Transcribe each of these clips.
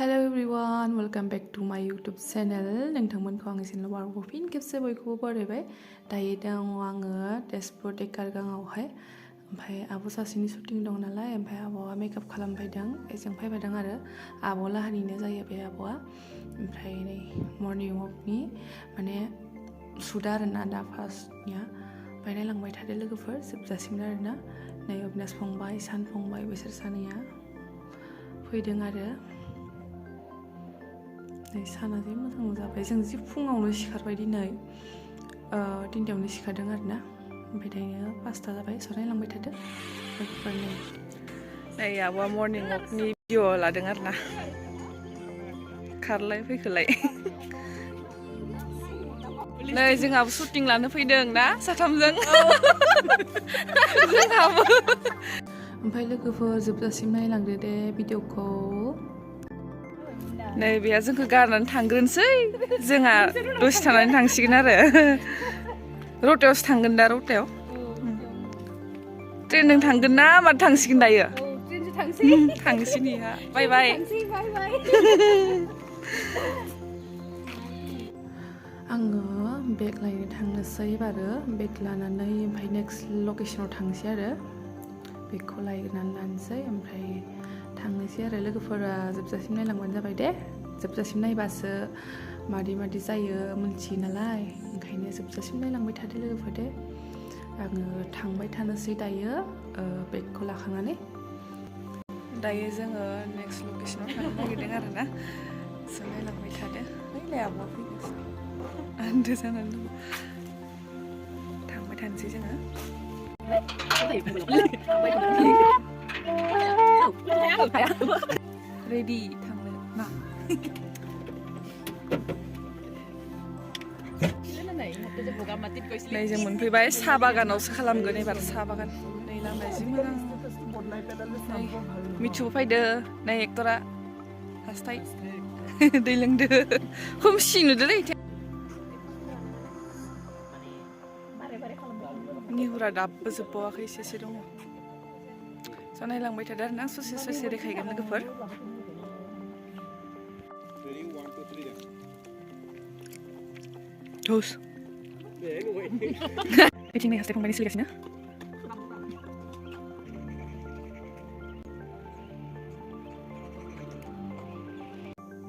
Hello everyone, welcome back to my YouTube channel. नोंथांमोनखौ आंनि चेनेलाव आरोबाव फिन खेबसे बयखौबो बरायबाय। दायो दङ आङो तेजपुर देकारगांआवहाय। ओमफ्राय आब' सासेनि शुटिं दं नालाय, ओमफ्राय आब'आ मेकआप खालामफैदों, एजों फैफादों आरो आब' लाहानिनो जायो बे आब'आ। ओमफ्राय नै मर्निं वकनि माने सुदा आरोना दा फार्स्टनिया। ओमफ्राय नायलांबाय थादो लोगोफोर जोबजासिम आरोना। नै अबिनाश फंबाय, सान फंबाय बिसोर सानैया फैदों आरो। नै साना जि मोजां जाबाय। जों जि फुङावनो सिखारबाय दिनै 3टायावनो सिखारदों आरोना। ओमफ्राय दायो 5टा जाबाय। स' नायलांबाय थादो लोगोफोर। नै आब'आ मर्निं वकनि भिडिअ लादों आरोना। खारलाय फैखोलाय। नै जोंहाबो शुटिं लानो फैदों ना साथामजों। जोंहाबो। ओमफ्राय लोगोफोर जोबजासिम नायलांदो दे भिडिअखौ। नै बेहा जोंखौ गारनानै थांग्रोनोसै, जोंहा दसे थानानै थांसिगोन आरो। रौतायावसो थांगोन दा, रौतायाव ट्रेनजों थांगोन ना माथो थांसिगोन दायो? थांसै नेहा। बाय बाय। आङो बेग लायनो थांनोसै एबारो। बेग लानानै ओमफ्राय नेक्स्ट लकेसनाव थांसै आरो। बेगखौ लायनानै लानोसै ओमफ्राय थांनोसै आरो। लोगोफोरा जोबजासिम नायलांबानो जाबाय दे। जोबजासिम नायबासो मादि जायो मिन्थियो नालाय, ओंखायनो जोबजासिम नायलांबाय थादो लोगोफोर दे। आङो थांबाय थानोसै दायो बेगखौ लाखांनानै। दायो जोङो नेक्स्ट लकेसनाव थांनो नागिरदों आरोना। स' नायलांबाय थादो। ओइलाय आब'आ फैगासिनो आन्दो जानानै दङ। थांबाय थानोसै जोङो। रेडि थांनो ना? नै जों मोनफैबाय। साहा बागानावसो खालामगोन एबार, साहा बागान। नै लामाया जि मोजां। नै मिथुबो फैदो, नै एक्टरा हासथाय दै लोंदो। खोमसि नुदोलै। निहुरा दाबो जोबबावाखै, एसेसो दङ। स' नायलांबाय थादो आरोना, ससे देखायगोन लोगोफोर। धुस बिथिं नै हासथाय फंबायनि सोलिगासिनो।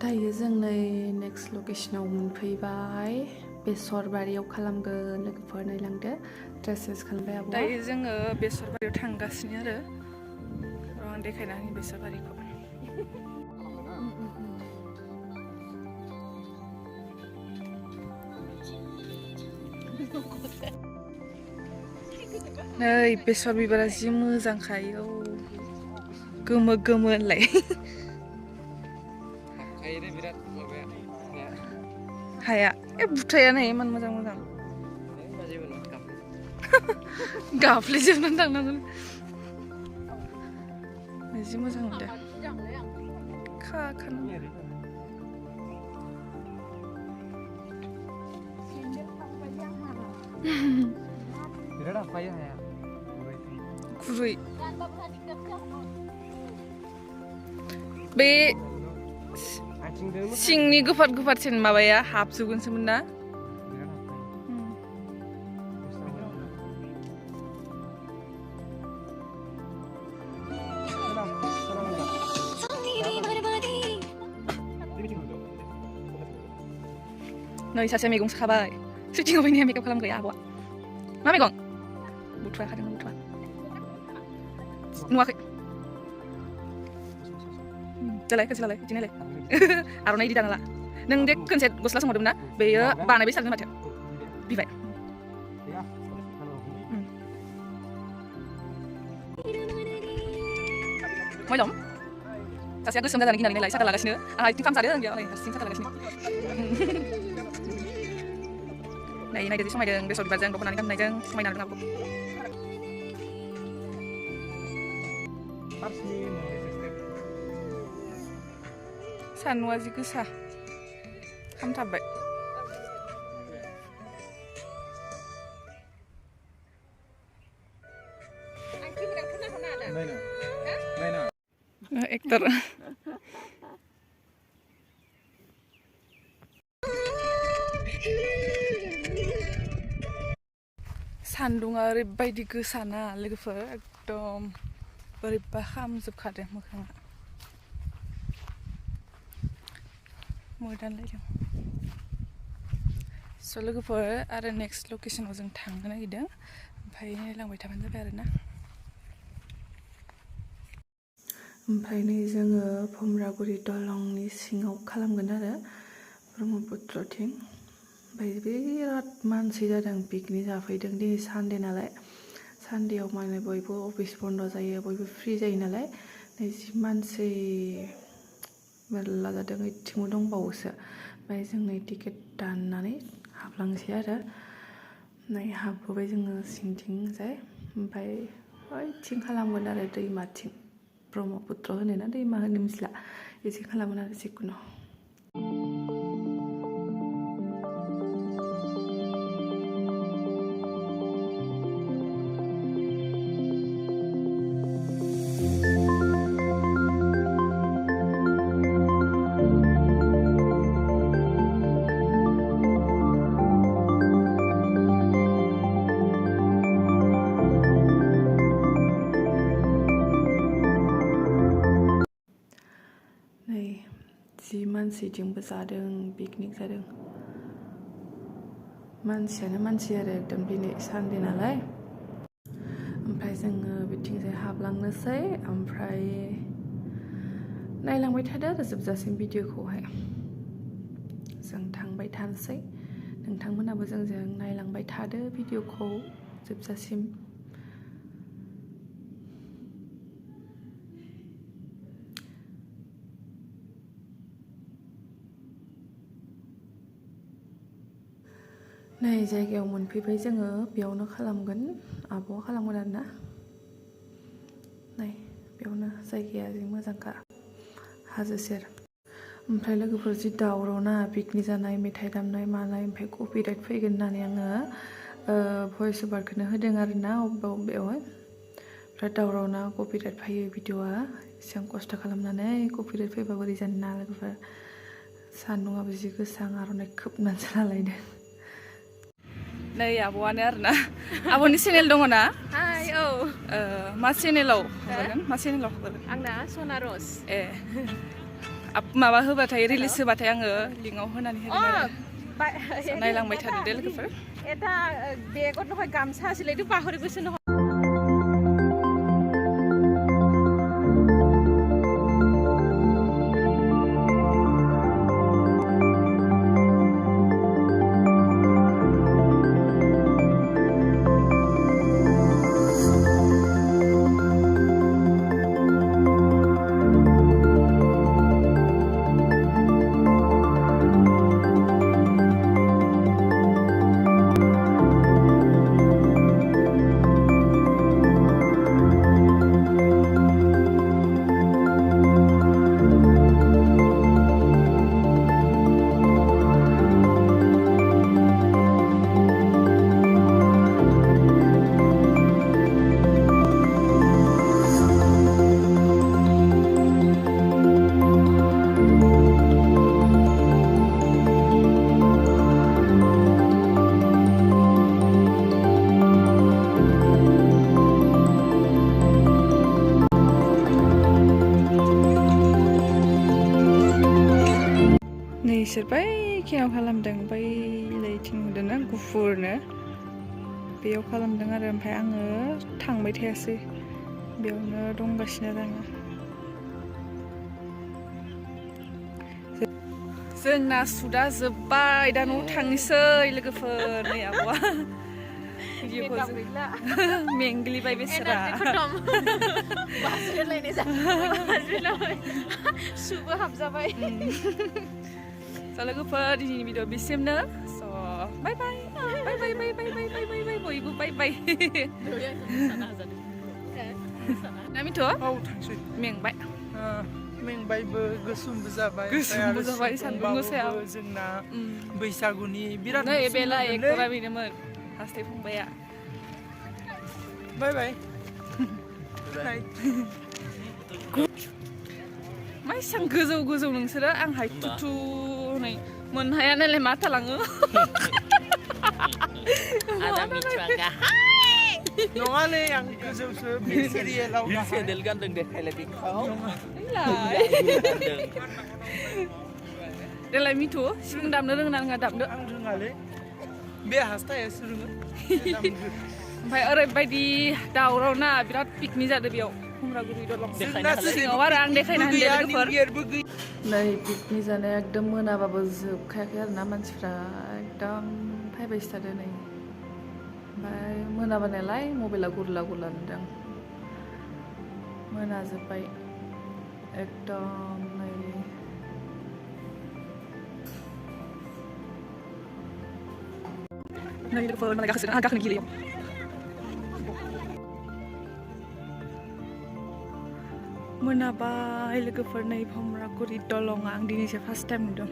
दायो जों नै नेक्स्ट लकेसनाव मोनफैबाय। बेसर बारियाव खालामगोन लोगोफोर, नायलांदो। ड्रेसेस खालामबाय आब'आ। दायो जोङो बेसर बारियाव थांगासिनो आरो। आं देखायना होनि बेसर बारिखौ। नै बेसर बिबारा जि मोजांखायो, गोमो गोमो होनलाय। हाया बुथाया नै इमान मोजां। गाफ्लेजोबनानै थांनांगोन। जि मोजां नुदों। गुरै बे सिंनि गोफारसिन माबाया हाबजोबगोनसोमोन ना? नै सासे मैगंसो खाबाय। शुटिंआव फैनाया मेकआप खालामग्राया आब'आ। मा मैगं? बुथुवा खादों, बुथुवा नुवाखै। दालाय खनसे लालाय बिदि नायलाय। आर'नाइ इदि दाना ला। नों दे खनसे गस्ला सोंहरदोंमोन ना, बेयो बानायबाय सारदों माथो बिबाय। मैलम सासेया गोसोम जाजानो गिनानै नायलाय साखा लागासिनो। आंहा इथिं खामजादों, बेयाव नै हारसिं साखा लागासिनो। नायदो जि समायदों बेसर बिबारजों दख'नानि गाननायजों समायना नुदों आब'खौ। सान्दुंआ जि गोसा खामथाबबाय। एक्टर सान्दुङा ओरैबायदि गोसाना लोगोफोर एकदम बोरैबा खामजोबखादों मोखाङा मोदानलायदों स' लोगोफोर आरो नेक्स्ट लकेसनाव जों थांनो नागिरदों ओमफ्राय नायलांबाय थाबानो जाबाय आरोना ओमफ्राय नै जोङो भुमरागुरि दलंनि सिङाव खालामगोन आरो ब्रह्मपुत्रथिं ओमफ्राय बिराद मानसि जादों पिकनिक जाफैदों दिनै सानडे नालाय सानडेआव माने बयबो अफिस बन्द जायो बयबो फ्रि जायो नालाय नै जि मानसि मेरला जादों ओइथिंबो दंबावोसो ओमफ्राय जों नै टिकेट दाननानै हाबलांसै आरो नै हाबबोबाय जोङो सिंथिंजाय ओमफ्राय ओइथिं खालामगोन आरो दैमाथिं ब्रह्मपुत्र होनो ना दैमा होनो मिथिला एसे खालामगोन आरो जिखुनु जि मानसिजोंबो जादों पिकनिक जादों मानसियानो मानसि आरो एकदम दिनै सानडे नालाय ओमफ्राय जोङो बिथिंजाय हाबलांनोसै ओमफ्राय नायलांबाय थादो आरो जोबजासिम भिडिअखौहाय जों थांबाय थानोसै नोंथांमोनाबो जोंजों नायलांबाय थादो भिडिअखौ जोबजासिम नै जायगायाव मोनफैबाय जोङो बेयावनो खालामगोन आब'आ खालामगोन आरोना नै बेयावनो जायगाया जि मोजांखा हाजो सेर ओमफ्राय लोगोफोर जि दावराव ना पिकनिक जानाय मेथाइ दामनाय मानाय ओमफ्राय कपिराइट फैगोन होननानै आङो भइस अभारखौनो होदों आरोना बेवहाय बिराद दावराव ना कपिराइट फैयो भिडिअआ एसेबां खस्थ' खालामनानै कपिराइट फैबा बोरै जानो ना लोगोफोर सान्दुङाबो जि गोसा आर'नाइ खोबनानैसो लालायदों नै आब'आनो आरोना आब'नि चेनेल दङ ना हाय औ मा चेनेलाव हगारगोन मा चेनेलाव हगारगोन आंना सना रस ए माबा होबाथाय रिलिज होबाथाय आङो लिंकआव होनानै होगोन आरो नायलांबाय थादो दे लोगोफोर এটা বেগত নহয় গামছা আছিল এইটো পাহৰি গৈছে নহয় इसोर बैखिनियाव खालामदों बै लैथिं नुदोंना गुफुरनो बेयाव खालामदों आरो ओमफ्राय आङो थांबाय थायासै बेयावनो दंगासिनो आरो आङो जोंना सुदा जोब्बाय दा न'आव थांनोसै लोगोफोर नै आब'आ मेंग्लिबाय बेसेरा सुबो हाबजाबाय लोगोफोर दिनैनि भिडिअ बिसिमनो स' बाय बाय बाय बाय बाय बाय बाय बाय बाय बाय बयबो बाय बाय नामिथ' औ थांसै मेंबाय मेंबायबो गोसोमबो जाबाय सान्दुं गोसायाव जोंना बैसागुनि बिराद नै बेला एकरा बेनोमोन हासथाय फंबाया बाय बाय मा एसां गोजौ गोजौ नोंसोरो आं हाय थुथु नै मोनहाया नालाय मा थालाङो नङालै आं गोजौसो बे सिरियेलाव सेन्देल गानदों देखायलाय बेखौ देलाय मिथु सिफुं दामनो रोङा नङा दामनो आं रोङालै बे हास्थायासो रोङो ओमफ्राय ओरैबायदि दावराव ना बिराद पिकनिक जादों बेयाव हुमरागुरि दलं सिङाव आरो आं देखायना होनदों लोगोफोर नै पिकनिक जानाया एकदम मोनाबाबो जोबखायाखै आरोना मानसिफ्रा एकदम फैबायसो थादों नै ओमफ्राय मोनाबा नालाय मबाइला गुरला गुरला नुदों मोनाजोब्बाय एकदम नै लोगोफोर मालाय गाखोनो गिलियो मोनाबाय लोगोफोर नै हुमरागुरि दलं आं दिनैसो फार्स्ट टाइम नुदों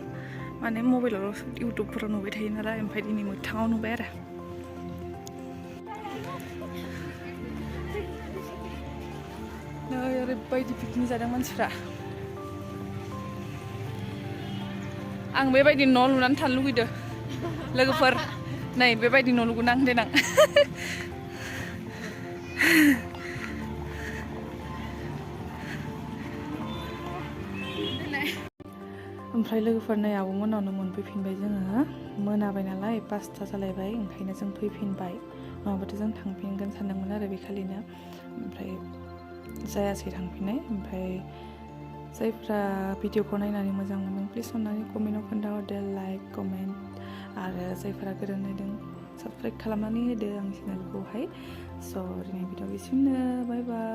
माने मबाइलाव इउटुबफोराव नुबाय थायो नालाय ओमफ्राय दिनै मोगथाङाव नुबाय आरो नै ओरैबायदि पिकनिक जादों मानसिफ्रा आं बेबायदि न' लुनानै थानो लुगैदों लोगोफोर नै बेबायदि न' लुगोन आं देनां ओमफ्राय लोगोफोर नै आब'मोनावनो मोनफैफिनबाय जोङो मोनाबाय नालाय 5टा जालायबाय ओंखायनो जों फैफिनबाय नङाबाथ' जों थांफिनगोन सानदोंमोन आरो बेखालिनो ओमफ्राय जायासै थांफिननाय ओमफ्राय जायफ्रा भिडिअखौ नायनानै मोजां मोनदों प्लिज अननानै कमेन्टआव खोन्थाहरदो लाइक कमेन्ट आरो जायफ्रा गोदान नायदों साबस्क्राइब खालामनानै होदो आंनि चेनेलखौहाय स' दिनै भिडिअ' बिसिमनो बाय बाय